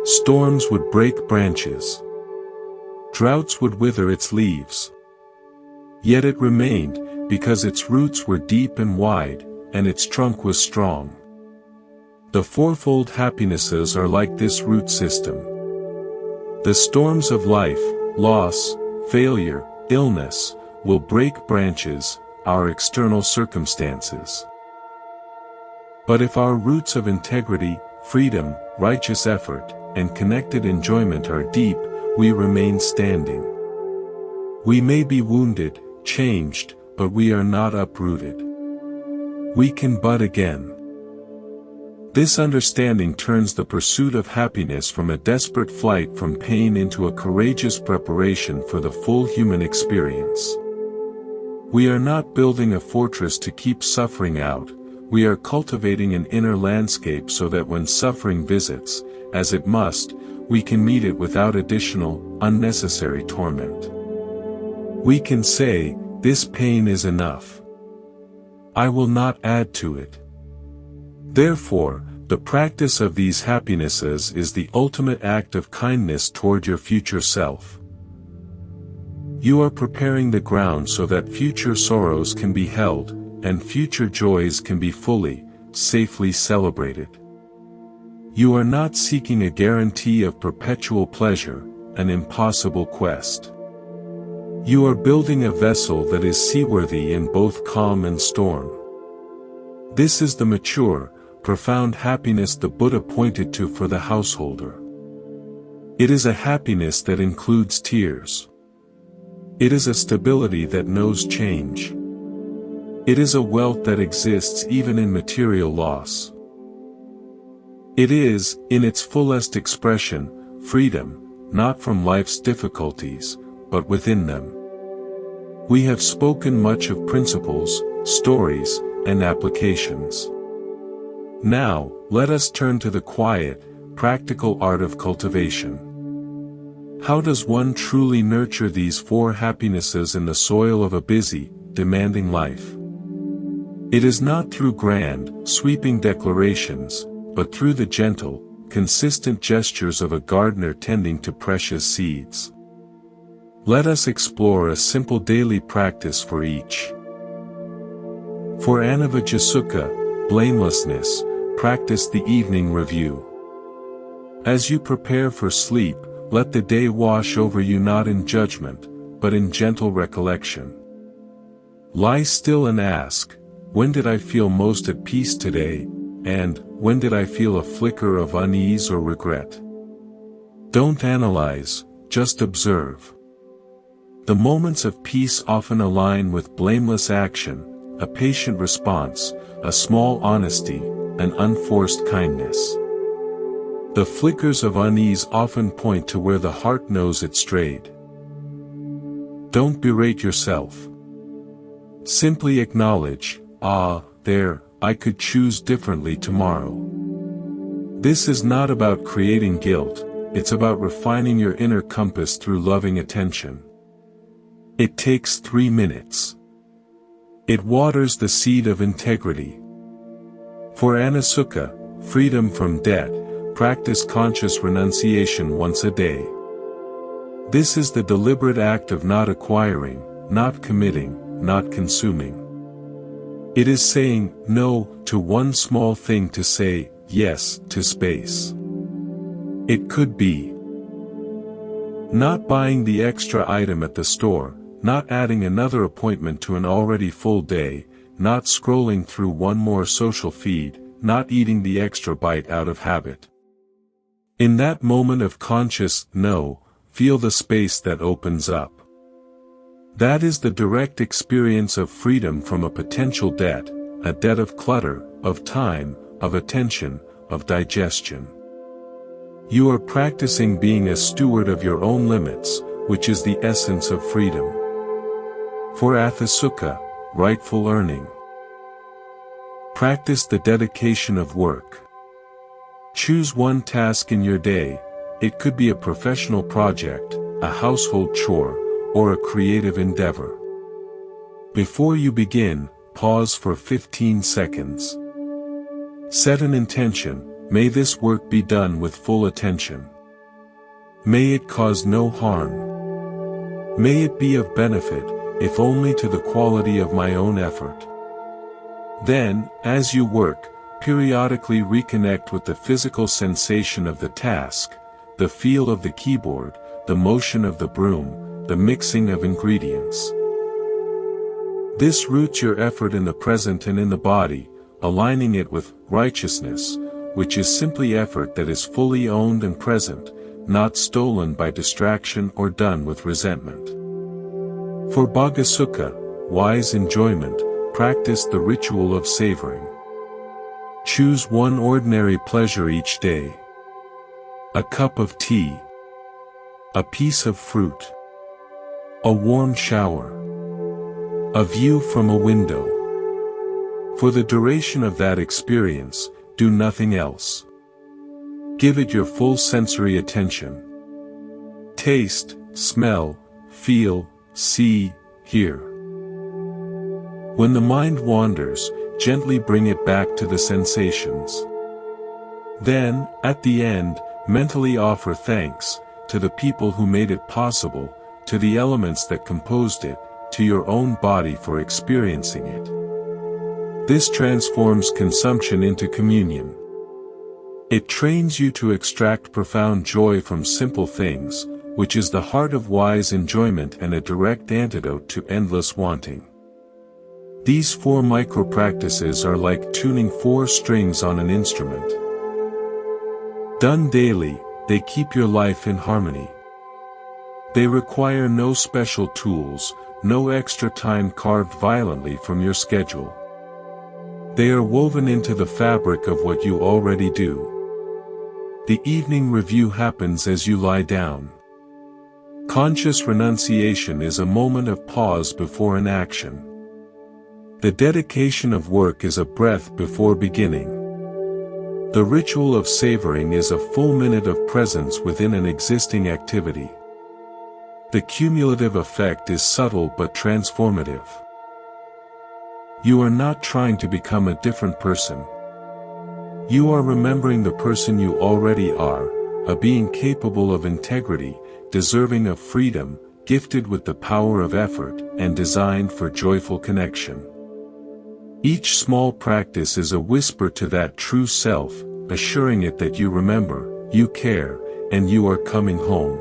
Storms would break branches. Droughts would wither its leaves. Yet it remained, because its roots were deep and wide, and its trunk was strong. The fourfold happinesses are like this root system. The storms of life, loss, failure, illness, will break branches, our external circumstances. But if our roots of integrity, freedom, righteous effort, and connected enjoyment are deep, we remain standing. We may be wounded, changed, but we are not uprooted. We can bud again. This understanding turns the pursuit of happiness from a desperate flight from pain into a courageous preparation for the full human experience. We are not building a fortress to keep suffering out, we are cultivating an inner landscape so that when suffering visits, as it must, we can meet it without additional, unnecessary torment. We can say, "This pain is enough. I will not add to it." Therefore, the practice of these happinesses is the ultimate act of kindness toward your future self. You are preparing the ground so that future sorrows can be held, and future joys can be fully, safely celebrated. You are not seeking a guarantee of perpetual pleasure, an impossible quest. You are building a vessel that is seaworthy in both calm and storm. This is the mature, profound happiness the Buddha pointed to for the householder. It is a happiness that includes tears. It is a stability that knows change. It is a wealth that exists even in material loss. It is, in its fullest expression, freedom, not from life's difficulties, but within them. We have spoken much of principles, stories, and applications. Now, let us turn to the quiet, practical art of cultivation. How does one truly nurture these four happinesses in the soil of a busy, demanding life? It is not through grand, sweeping declarations, but through the gentle, consistent gestures of a gardener tending to precious seeds. Let us explore a simple daily practice for each. For Anavajjasukha, blamelessness, practice the evening review. As you prepare for sleep, let the day wash over you not in judgment, but in gentle recollection. Lie still and ask, when did I feel most at peace today, and when did I feel a flicker of unease or regret? Don't analyze, just observe. The moments of peace often align with blameless action, a patient response, a small honesty, an unforced kindness. The flickers of unease often point to where the heart knows it strayed. Don't berate yourself. Simply acknowledge, there, I could choose differently tomorrow. This is not about creating guilt, it's about refining your inner compass through loving attention. It takes 3 minutes. It waters the seed of integrity. For Anaṇasukha, freedom from debt, practice conscious renunciation once a day. This is the deliberate act of not acquiring, not committing, not consuming. It is saying no to one small thing to say yes to space. It could be not buying the extra item at the store, not adding another appointment to an already full day, not scrolling through one more social feed, not eating the extra bite out of habit. In that moment of conscious no, feel the space that opens up. That is the direct experience of freedom from a potential debt, a debt of clutter, of time, of attention, of digestion. You are practicing being a steward of your own limits, which is the essence of freedom. For Atthisukha, rightful earning. Practice the dedication of work. Choose one task in your day. It could be a professional project, a household chore, or a creative endeavor. Before you begin, pause for 15 seconds. Set an intention. May this work be done with full attention. May it cause no harm. May it be of benefit, if only to the quality of my own effort. Then, as you work, periodically reconnect with the physical sensation of the task, the feel of the keyboard, the motion of the broom, the mixing of ingredients. This roots your effort in the present and in the body, aligning it with righteousness, which is simply effort that is fully owned and present, not stolen by distraction or done with resentment. For Bhogasukha, wise enjoyment, practice the ritual of savoring. Choose one ordinary pleasure each day. A cup of tea. A piece of fruit. A warm shower. A view from a window. For the duration of that experience, do nothing else. Give it your full sensory attention. Taste, smell, feel, see, hear. When the mind wanders, gently bring it back to the sensations. Then, at the end, mentally offer thanks, to the people who made it possible, to the elements that composed it, to your own body for experiencing it. This transforms consumption into communion. It trains you to extract profound joy from simple things, which is the heart of wise enjoyment and a direct antidote to endless wanting. These 4 micro-practices are like tuning 4 strings on an instrument. Done daily, they keep your life in harmony. They require no special tools, no extra time carved violently from your schedule. They are woven into the fabric of what you already do. The evening review happens as you lie down. Conscious renunciation is a moment of pause before an action. The dedication of work is a breath before beginning. The ritual of savoring is a full minute of presence within an existing activity. The cumulative effect is subtle but transformative. You are not trying to become a different person. You are remembering the person you already are, a being capable of integrity, deserving of freedom, gifted with the power of effort, and designed for joyful connection. Each small practice is a whisper to that true self, assuring it that you remember, you care, and you are coming home.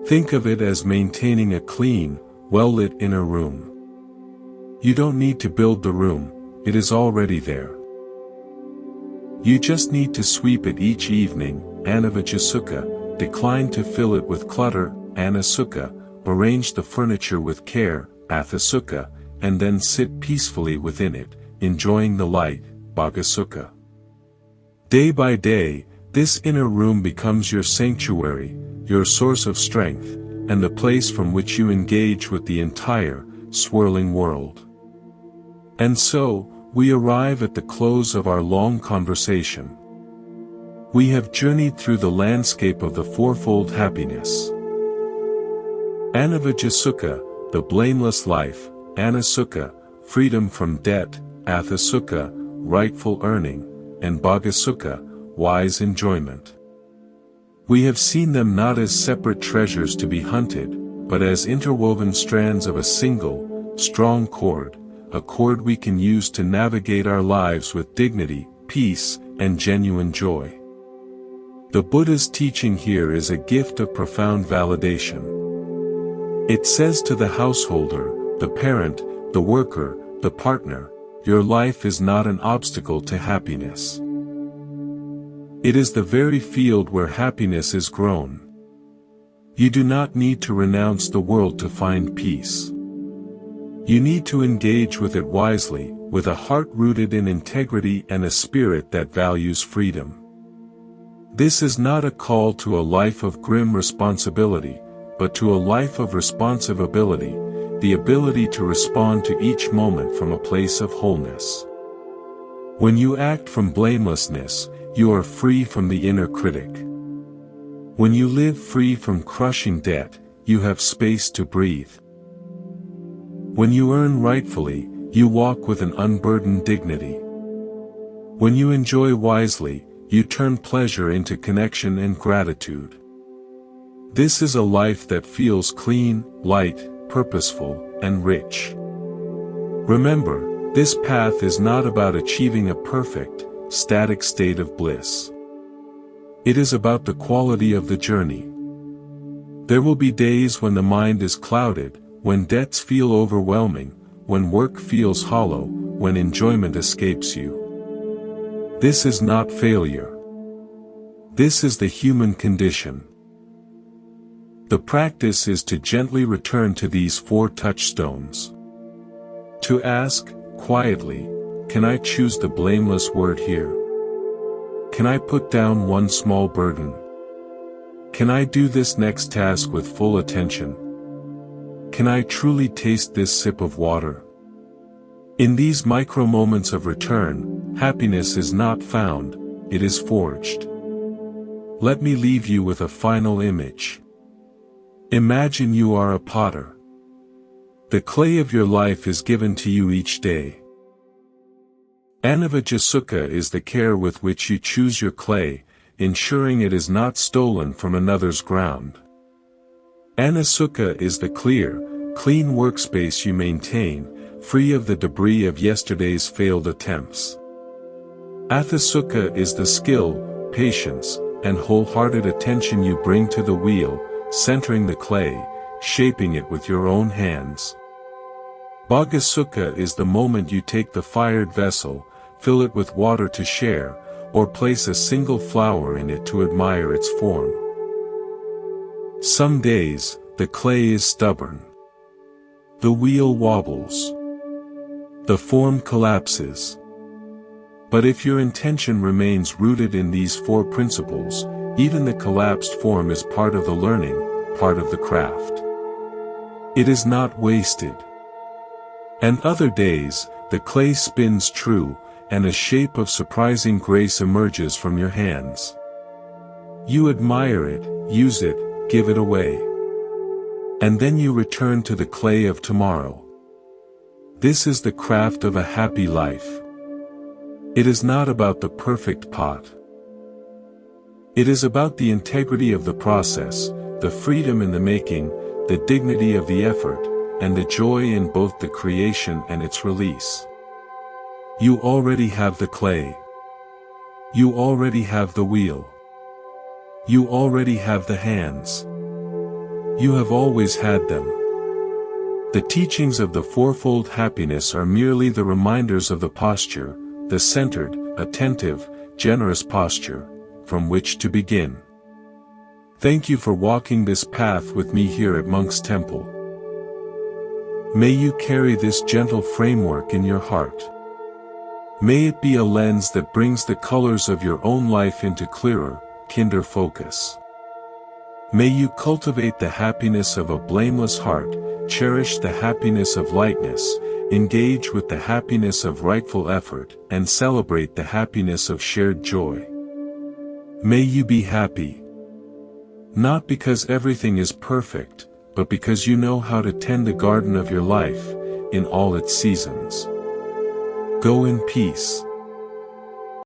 Think of it as maintaining a clean, well-lit inner room. You don't need to build the room, it is already there. You just need to sweep it each evening, Anavajjasukha, decline to fill it with clutter, Anaṇasukha, arrange the furniture with care, Atthisukha, and then sit peacefully within it, enjoying the light, Bhogasukha. Day by day, this inner room becomes your sanctuary, your source of strength, and the place from which you engage with the entire, swirling world. And so, we arrive at the close of our long conversation. We have journeyed through the landscape of the Fourfold Happiness. Anavajjasukha, the blameless life, Anaṇasukha, freedom from debt, Atthisukha, rightful earning, and Bhogasukha, wise enjoyment. We have seen them not as separate treasures to be hunted, but as interwoven strands of a single, strong cord, a cord we can use to navigate our lives with dignity, peace, and genuine joy. The Buddha's teaching here is a gift of profound validation. It says to the householder, the parent, the worker, the partner, your life is not an obstacle to happiness. It is the very field where happiness is grown. You do not need to renounce the world to find peace. You need to engage with it wisely, with a heart rooted in integrity and a spirit that values freedom. This is not a call to a life of grim responsibility, but to a life of responsive ability, the ability to respond to each moment from a place of wholeness. When you act from blamelessness, you are free from the inner critic. When you live free from crushing debt, you have space to breathe. When you earn rightfully, you walk with an unburdened dignity. When you enjoy wisely, you turn pleasure into connection and gratitude. This is a life that feels clean, light, purposeful, and rich. Remember, this path is not about achieving a perfect, static state of bliss. It is about the quality of the journey. There will be days when the mind is clouded, when debts feel overwhelming, when work feels hollow, when enjoyment escapes you. This is not failure. This is the human condition. The practice is to gently return to these four touchstones. To ask, quietly, can I choose the blameless word here? Can I put down one small burden? Can I do this next task with full attention? Can I truly taste this sip of water? In these micro moments of return, happiness is not found, it is forged. Let me leave you with a final image. Imagine you are a potter. The clay of your life is given to you each day. Anavajjasukha is the care with which you choose your clay, ensuring it is not stolen from another's ground. Anaṇasukha is the clear, clean workspace you maintain, free of the debris of yesterday's failed attempts. Atthisukha is the skill, patience, and wholehearted attention you bring to the wheel, centering the clay, shaping it with your own hands. Bhogasukha is the moment you take the fired vessel, fill it with water to share, or place a single flower in it to admire its form. Some days, the clay is stubborn. The wheel wobbles. The form collapses. But if your intention remains rooted in these four principles, even the collapsed form is part of the learning, part of the craft. It is not wasted. And other days, the clay spins true, and a shape of surprising grace emerges from your hands. You admire it, use it, give it away. And then you return to the clay of tomorrow. This is the craft of a happy life. It is not about the perfect pot. It is about the integrity of the process, the freedom in the making, the dignity of the effort, and the joy in both the creation and its release. You already have the clay. You already have the wheel. You already have the hands. You have always had them. The teachings of the Fourfold Happiness are merely the reminders of the posture, the centered, attentive, generous posture, from which to begin. Thank you for walking this path with me here at Monk's Temple. May you carry this gentle framework in your heart. May it be a lens that brings the colors of your own life into clearer, kinder focus. May you cultivate the happiness of a blameless heart, cherish the happiness of lightness, engage with the happiness of rightful effort, and celebrate the happiness of shared joy. May you be happy. Not because everything is perfect, but because you know how to tend the garden of your life, in all its seasons. Go in peace.